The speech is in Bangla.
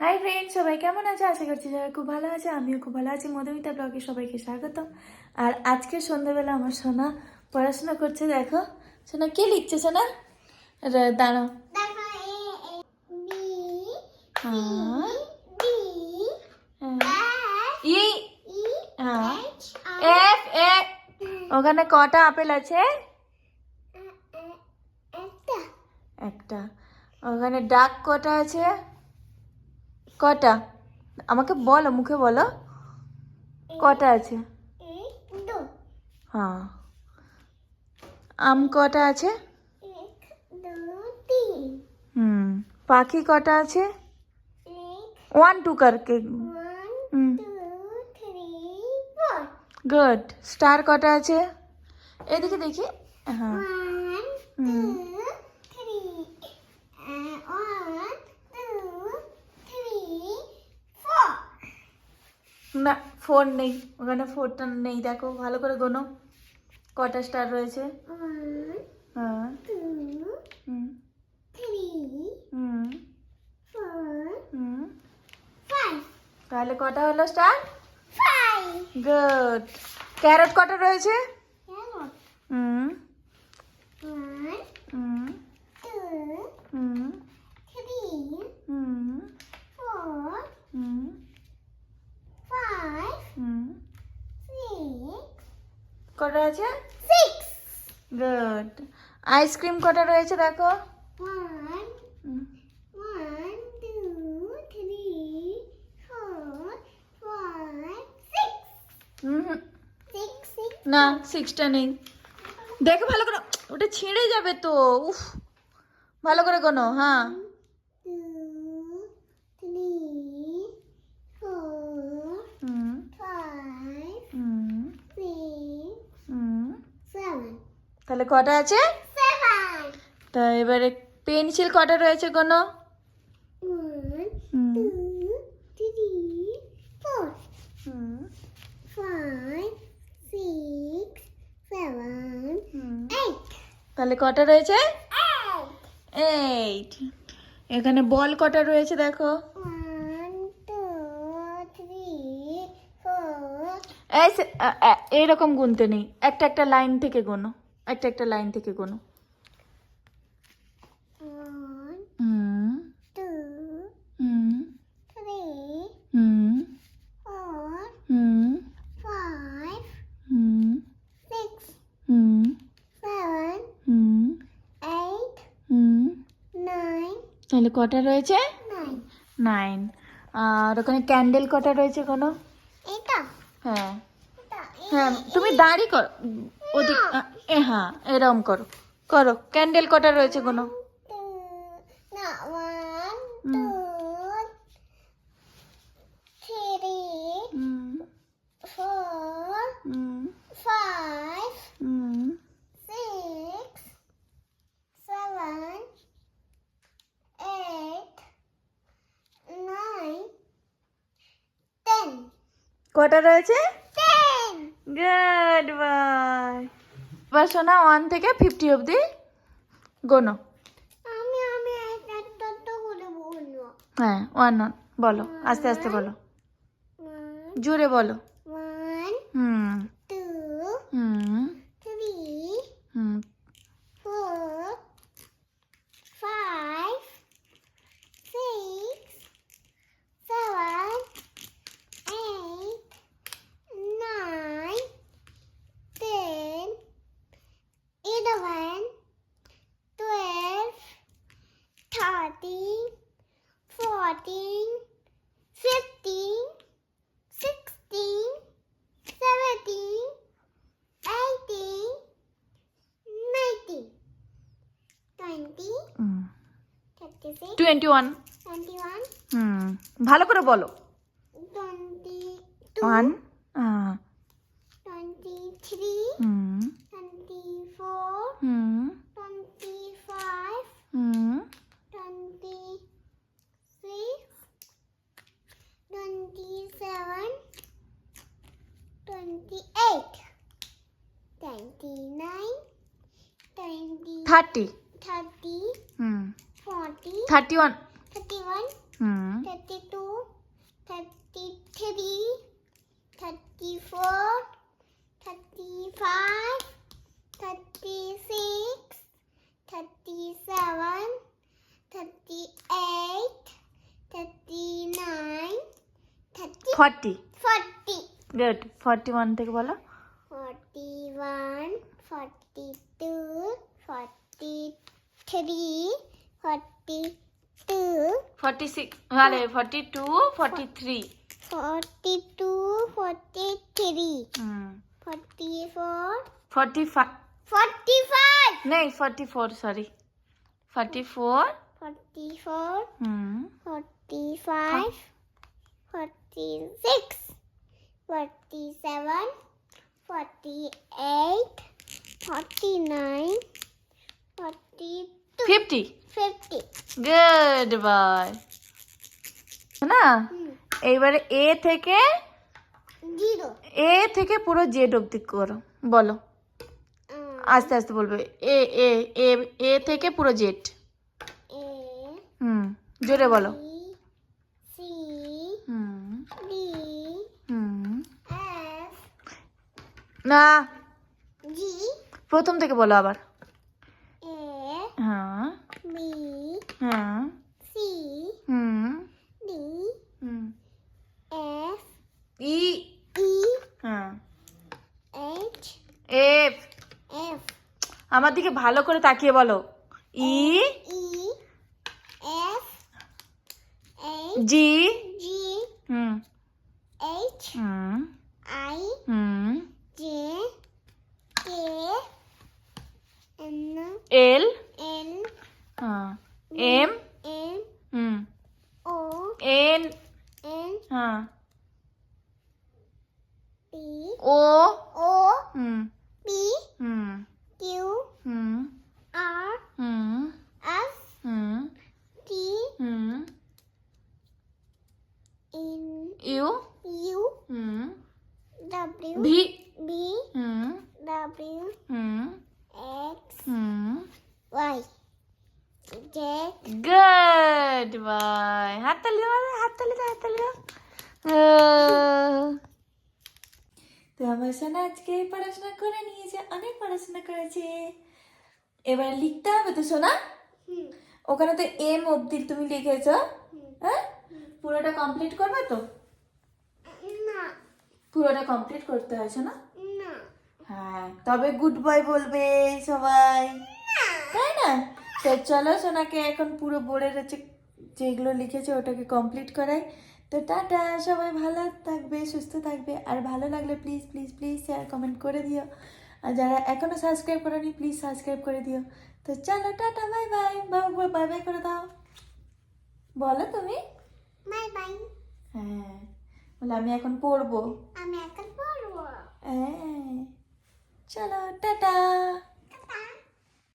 হাই ফ্রেন্ড, সবাই কেমন আছে? আশা করছি সবাই খুব ভালো আছে। আমিও খুব ভালো আছি। মধুমিতা ব্লগে সবাইকে স্বাগতম। আর আজকে সন্ধ্যাবেলা আমার সোনা পড়াশোনা করছে। দেখো সোনা কি লিখছে সোনা? দাঁড়াও। ওখানে কটা আপেল আছে? একটা। ওখানে ডাক কটা আছে? কটা? আমাকে বলো, মুখে বলো কটা আছে। হ্যাঁ। আম কটা আছে? পাখি কটা আছে? 1 2 करके। গুড। স্টার কটা আছে? এদিকে দেখি। হ্যাঁ। না, 4 নেই ওখানে। 4টা নেই। দেখো ভালো করে গোনো কটা স্টার রয়েছে। হ্যাঁ। তাহলে কটা হলো স্টার? গুড। ক্যারট কটা রয়েছে? কটা আছে? গুড। আইসক্রিম কটা রয়েছে দেখো? 6 না, 6টা নেই। দেখো ভালো করে, ওটা ছিঁড়ে যাবে তো। উফ, ভালো করে গোনো। হ্যাঁ। 7। তাহলে কটা আছে? 7। তা এবারে পেন্সিল কটা রয়েছে গোনো? 1 2 3 4 5 6 7 8। তাহলে কটা রয়েছে? 8। এখানে বল কটা রয়েছে দেখো? 1 2 3 4। এইরকম গুনতে নেই, একটা একটা লাইন থেকে গোনো। একটা একটা লাইন থেকে গোনো। 1 2 3 4 5 6 7 8 9। তাহলে কটা রয়েছে? 9। আর ওখানে ক্যান্ডেল কটা রয়েছে কোনো? এটা। হ্যাঁ হ্যাঁ, তুমি দাঁড়ি কর ওদিক। হ্যাঁ, এরকম করো করো। ক্যান্ডেল কটা রয়েছে কোনো? 1 2 3 4 5 6 7 8 9 10। কটা রয়েছে? 10। Good boy. এবার শোনা 1 থেকে 50 অবধি গোনো। আমি একটা করে বলবো। হ্যাঁ, 1 বলো, আস্তে আস্তে বলো, জোরে বলো। 1 2 3 4 5 6 7 8 9 10 11 12 13 14 15 16 17 18 19 20 21 21। ভালো করে বলো। 22 23 24 25 26 27 28 29 30 30 40 31 31 হুম 32, 33, 34, 35, 36, 37, 38, 39, 40 40. গুড 41 থেকে বলো 41, 42, 43, 42, 46 আরে 42 43 42, 43, হুম 44, 45 45, नहीं 44 सॉरी 44 44, হুম 45, 46, 47, 48, 49, 42, 50 50. গুড বয় না এইবারে এ থেকে 0. এ থেকে পুরো জেড অবধি করো বলো আস্তে আস্তে বলবে এ এ এ এ থেকে পুরো জেড A, হুম জোরে বলো B, C, হুম D, হুম F, না G, প্রথম থেকে বলো আবার A, হ্যাঁ B, হ্যাঁ C, হুম D, হুম F, ই E, হ্যাঁ H, এফ F, আমার দিকে ভালো করে তাকিয়ে বলো E E, F, H, G G, হুম H, হুম I, হুম J, K, N, L N, হ্যাঁ এম N, হুম O, এন N, হ্যাঁ P, ও O, হুম P, হুম Q, হুম R, হুম S, হুম T, হুম N, ইউ U, হুম W, ভি B, হুম W, হুম X, হুম Y, Z, গুড বাই হাততালি দাও হাততালি দাও হাততালি দাও তো আমার সোনা আজকে পড়াশোনা করে নিয়েছে অনেক পড়াশোনা করেছে এবার লিখতে হবে তো সোনা হুম, ওখানে তো এম অবধি তুমি লিখেছো হ্যাঁ পুরোটা কমপ্লিট করবে তো না, পুরোটা কমপ্লিট করতে হয় সোনা না, হ্যাঁ তবে গুড বাই বলবে সবাই তাই না তো চলো সোনাকে এখন পুরো বোর্ডের হচ্ছে যেগুলো লিখেছে ওটাকে কমপ্লিট করাই তো টাটা সবাই ভালো থাকবে সুস্থ থাকবে আর ভালো লাগলে please please please share comment করে দিও আর যারা এখনো সাবস্ক্রাইব করেনি প্লিজ সাবস্ক্রাইব করে দিও তো চলো টাটা বাই বাই বাবু বাই বাই করে দাও বলো তুমি বাই বাই, হ্যাঁ বলে আমি এখন পড়বো আমি এখন পড়বো। হ্যাঁ চলো টাটা